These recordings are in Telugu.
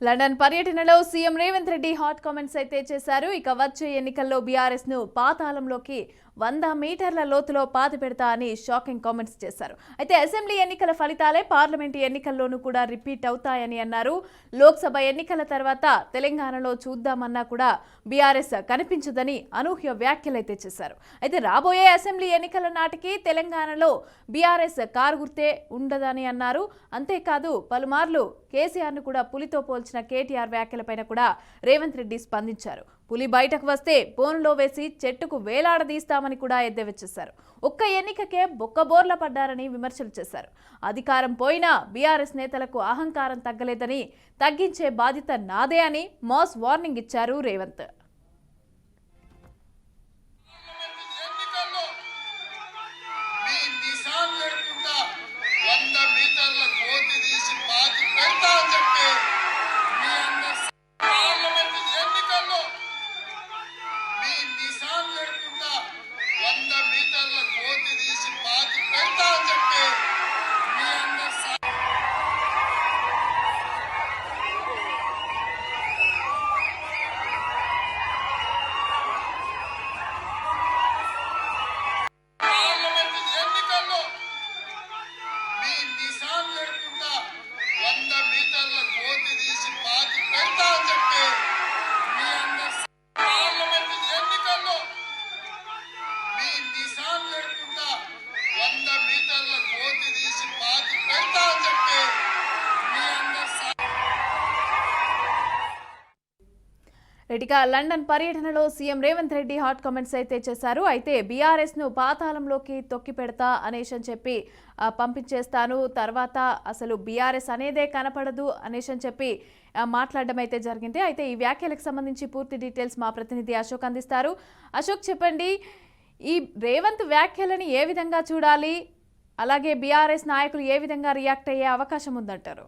లండన్ పర్యటనలో CM Revanth Reddy hot comments అయితే చేశారు. ఇక వచ్చే ఎన్నికల్లో బీఆర్ఎస్ ను పాతాళంలోకి 100 మీటర్ల లోతులో పాతి పెడతా అని షాకింగ్ కామెంట్స్ చేశారు. అయితే అసెంబ్లీ ఎన్నికల ఫలితాలే పార్లమెంటు ఎన్నికల్లోనూ కూడా రిపీట్ అవుతాయని అన్నారు. లోక్సభ ఎన్నికల తర్వాత తెలంగాణలో చూద్దామన్నా కూడా బీఆర్ఎస్ కనిపించదని అనూహ్య వ్యాఖ్యలైతే చేశారు. అయితే రాబోయే అసెంబ్లీ ఎన్నికల నాటికి తెలంగాణలో బీఆర్ఎస్ కారు గుర్తే ఉండదని అన్నారు. అంతేకాదు పలుమార్లు కేసీఆర్ ను కూడా పులితో పోల్చిన కేటీఆర్ వ్యాఖ్యలపైన కూడా రేవంత్ రెడ్డి స్పందించారు. పులి బయటకు వస్తే బోనులో వేసి చెట్టుకు వేలాడదీస్తామని కూడా ఎద్దేవా చేశారు. ఒక్క ఎన్నికకే బొక్కబోర్ల పడ్డారని విమర్శలు చేశారు. అధికారం పోయినా బీఆర్ఎస్ నేతలకు అహంకారం తగ్గలేదని, తగ్గించే బాధ్యత నాదే అని మాస్ వార్నింగ్ ఇచ్చారు రేవంత్. రెడ్డిగా లండన్ పర్యటనలో CM Revanth Reddy hot comments అయితే చేశారు. అయితే బీఆర్ఎస్ ను పాతాళంలోకి తొక్కి పెడతా అనేసి చెప్పి పంపించేస్తాను, తర్వాత అసలు బీఆర్ఎస్ అనేదే కనపడదు అనేసి చెప్పి మాట్లాడడం అయితే జరిగింది. అయితే ఈ వ్యాఖ్యలకు సంబంధించి పూర్తి డీటెయిల్స్ మా ప్రతినిధి అశోక్ అందిస్తారు. అశోక్, చెప్పండి, ఈ రేవంత్ వ్యాఖ్యలని ఏ విధంగా చూడాలి, అలాగే బీఆర్ఎస్ నాయకులు ఏ విధంగా రియాక్ట్ అయ్యే అవకాశం ఉందంటారు?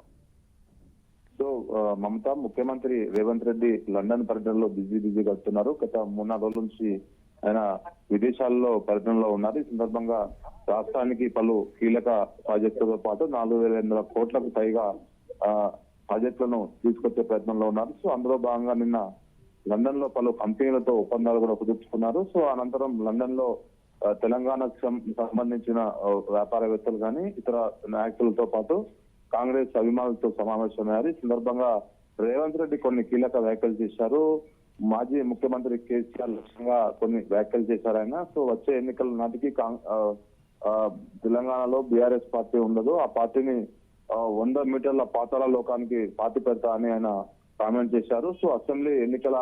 మమతా, ముఖ్యమంత్రి రేవంత్ రెడ్డి లండన్ పర్యటనలో బిజీగా వస్తున్నారు. గత 3-4 రోజుల నుంచి ఆయన విదేశాల్లో పర్యటనలో ఉన్నారు. ఈ సందర్భంగా రాష్ట్రానికి పలు కీలక ప్రాజెక్టులతో పాటు 4,800 కోట్లకు పైగా ప్రాజెక్టులను తీసుకొచ్చే ప్రయత్నంలో ఉన్నారు. సో అందులో భాగంగా నిన్న లండన్ లో పలు కంపెనీలతో ఒప్పందాలు కూడా కుదుర్చుకున్నారు. సో అనంతరం లండన్ లో తెలంగాణకు సంబంధించిన వ్యాపారవేత్తలు కానీ ఇతర నాయకులతో పాటు కాంగ్రెస్ అభిమానులతో సమావేశమయ్యారు. ఈ సందర్భంగా రేవంత్ రెడ్డి కొన్ని కీలక వ్యాఖ్యలు చేశారు. మాజీ ముఖ్యమంత్రి కేసీఆర్ లక్ష్యంగా కొన్ని వ్యాఖ్యలు చేశారు ఆయన. సో వచ్చే ఎన్నికల నాటికి తెలంగాణలో బీఆర్ఎస్ పార్టీ ఉండదు, ఆ పార్టీని 100 మీటర్ల పాతాళ లోకానికి పాతి పెడతా అని ఆయన కామెంట్ చేశారు. సో అసెంబ్లీ ఎన్నికల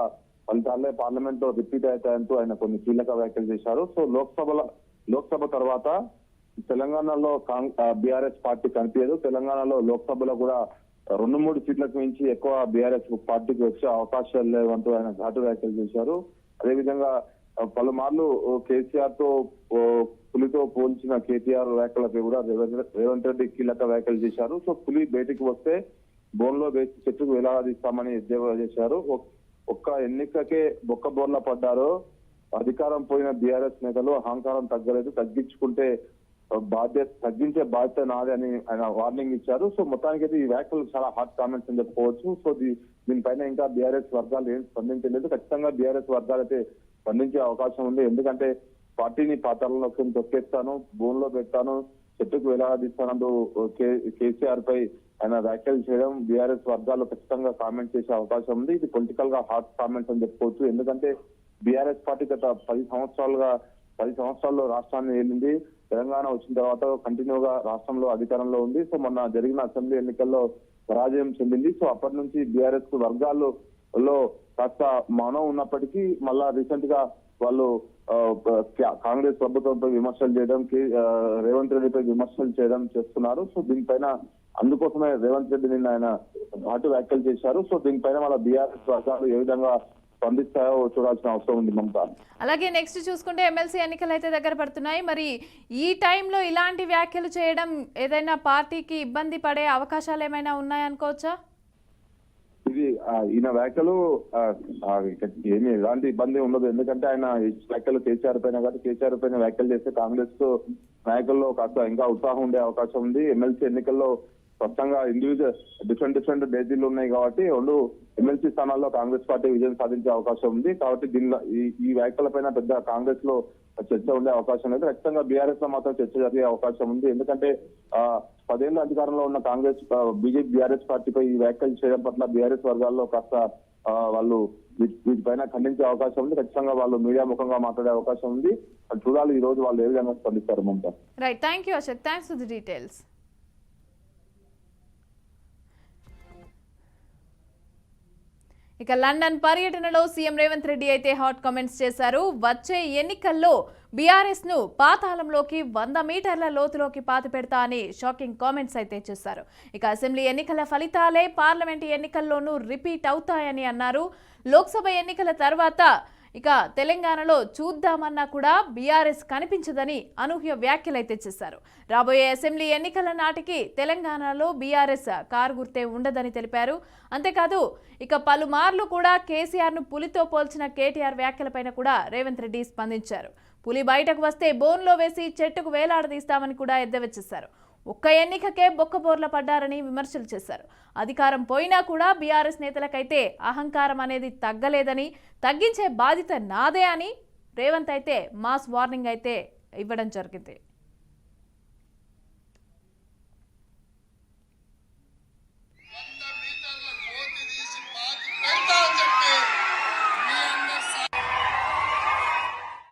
ఫలితాలే పార్లమెంట్ లో రిపీట్ అవుతాయంటూ ఆయన కొన్ని కీలక వ్యాఖ్యలు చేశారు. సో లోక్సభ తర్వాత తెలంగాణలో బీఆర్ఎస్ పార్టీ కనిపించదు. తెలంగాణలో లోక్సభలో కూడా 2-3 సీట్లకు మించి ఎక్కువ బీఆర్ఎస్ పార్టీకి వచ్చే అవకాశాలు లేవంటూ ఆయన ఘాటు వ్యాఖ్యలు చేశారు. అదేవిధంగా పలుమార్లు కేసీఆర్ తో పులితో పోల్చిన కేటీఆర్ వ్యాఖ్యలపై కూడా రేవంత్ రెడ్డి కీలక వ్యాఖ్యలు చేశారు. సో పులి బయటికి వస్తే బోన్లో వేసి చెట్టుకు వేలాడదీస్తామని ఎద్దేవా చేశారు. ఒక్క ఎన్నికకే బొక్కబోర్ల పడ్డారు. అధికారం పోయిన బీఆర్ఎస్ నేతలు అహంకారం తగ్గలేదు, తగ్గించే బాధ్యత నాదే అని ఆయన వార్నింగ్ ఇచ్చారు. సో మొత్తానికి అయితే ఈ వ్యాఖ్యలు చాలా హాట్ కామెంట్స్ అని చెప్పుకోవచ్చు. సో దీనిపైన ఇంకా బీఆర్ఎస్ వర్గాలు ఏం స్పందించలేదు. ఖచ్చితంగా బీఆర్ఎస్ వర్గాలు అయితే స్పందించే అవకాశం ఉంది. ఎందుకంటే పార్టీని పాతాళంలోకి తొక్కేస్తాను, భూమిలో పెడతాను, చెట్టుకు వేలాడదీస్తానంటూ కేసీఆర్ పై ఆయన వ్యాఖ్యలు చేయడం బీఆర్ఎస్ వర్గాలు ఖచ్చితంగా కామెంట్ చేసే అవకాశం ఉంది. ఇది పొలిటికల్ గా హాట్ కామెంట్స్ అని చెప్పుకోవచ్చు. ఎందుకంటే బీఆర్ఎస్ పార్టీ గత 10 సంవత్సరాల్లో రాష్ట్రాన్ని ఏలింది. తెలంగాణ వచ్చిన తర్వాత కంటిన్యూగా రాష్ట్రంలో అధికారంలో ఉంది. సో మొన్న జరిగిన అసెంబ్లీ ఎన్నికల్లో పరాజయం చెందింది. సో అప్పటి నుంచి బీఆర్ఎస్ వర్గాల్లో కాస్త మౌనం ఉన్నప్పటికీ మళ్ళా రీసెంట్ గా వాళ్ళు కాంగ్రెస్ ప్రభుత్వంపై విమర్శలు చేయడం, రేవంత్ రెడ్డిపై విమర్శలు చేయడం చేస్తున్నారు. సో దీనిపైన అందుకోసమే రేవంత్ రెడ్డి నిన్న ఆయన ఘాటు వ్యాఖ్యలు చేశారు. సో దీనిపైన వాళ్ళ బీఆర్ఎస్ వర్గాలు ఏ విధంగా స్పందిస్తాయో చూడాల్సిన అవసరం ఉంది మమతా. అలాగే నెక్స్ట్ చూసుకుంటే ఎమ్మెల్సీ ఎన్నికలు అయితే దగ్గర పడుతున్నాయి. మరి ఈ టైంలో ఇలాంటి వ్యాఖ్యలు చేయడం ఏదైనా పార్టీకి ఇబ్బంది పడే అవకాశాలు ఏమైనా ఉన్నాయనుకోవచ్చా? ఇది ఈయన వ్యాఖ్యలు ఏమి ఎలాంటి ఇబ్బంది ఉండదు. ఎందుకంటే ఆయన వ్యాఖ్యలు కేసీఆర్ పైన కాబట్టి కేసీఆర్ పైన వ్యాఖ్యలు చేస్తే కాంగ్రెస్ నాయకుల్లో కాస్త ఇంకా ఉత్సాహం ఉండే అవకాశం ఉంది. ఎమ్మెల్సీ ఎన్నికల్లో స్పష్టంగా ఇండివిజువల్ డిఫరెంట్ డేజీలు ఉన్నాయి కాబట్టి రెండు ఎమ్మెల్సీ స్థానాల్లో కాంగ్రెస్ పార్టీ విజయం సాధించే అవకాశం ఉంది. కాబట్టి దీనిలో ఈ వ్యాఖ్యలపైన పెద్ద కాంగ్రెస్ లో చర్చ ఉండే అవకాశం లేదు. ఖచ్చితంగా బీఆర్ఎస్ లో మాత్రం చర్చ జరిగే అవకాశం ఉంది. ఎందుకంటే 10 ఏళ్ల అధికారంలో ఉన్న కాంగ్రెస్ బీజేపీ బీఆర్ఎస్ పార్టీపై ఈ వ్యాఖ్యలు చేయడం పట్ల బీఆర్ఎస్ వర్గాల్లో కాస్త వాళ్ళు వీటిపైన ఖండించే అవకాశం ఉంది. ఖచ్చితంగా వాళ్ళు మీడియా ముఖంగా మాట్లాడే అవకాశం ఉంది. చూడాలి ఈ రోజు వాళ్ళు ఏ విధంగా స్పందిస్తారు. Mamata, right, thank you Ashok, thanks for the details. ఇక లండన్ పర్యటనలో సీఎం రేవంత్ రెడ్డి అయితే హాట్ కామెంట్స్ చేశారు. వచ్చే ఎన్నికల్లో బీఆర్ఎస్ ను పాతాళంలోకి 100 మీటర్ల లోతులోకి పాతి పెడతా అని షాకింగ్ కామెంట్స్ అయితే చేశారు. ఇక అసెంబ్లీ ఎన్నికల ఫలితాలే పార్లమెంట్ ఎన్నికల్లోనూ రిపీట్ అవుతాయని అన్నారు. లోక్సభ ఎన్నికల తర్వాత ఇక తెలంగాణలో చూద్దామన్నా కూడా బీఆర్ఎస్ కనిపించదని అనూహ్య వ్యాఖ్యలైతే చేశారు. రాబోయే అసెంబ్లీ ఎన్నికల నాటికి తెలంగాణలో బీఆర్ఎస్ కారు గుర్తే ఉండదని తెలిపారు. అంతేకాదు ఇక పలుమార్లు కూడా కేసీఆర్ ను పులితో పోల్చిన కేటీఆర్ వ్యాఖ్యలపైన కూడా రేవంత్ రెడ్డి స్పందించారు. పులి బయటకు వస్తే బోన్లో వేసి చెట్టుకు వేలాడదీస్తామని కూడా ఎద్దేవచ్చేశారు. ఒక్క ఎన్నికకే బొక్కబోర్ల పడ్డారని విమర్శలు చేశారు. అధికారం పోయినా కూడా బీఆర్ఎస్ నేతలకైతే అహంకారం అనేది తగ్గలేదని, తగ్గించే బాధ్యత నాదే అని రేవంత్ అయితే మాస్ వార్నింగ్ అయితే ఇవ్వడం జరిగింది.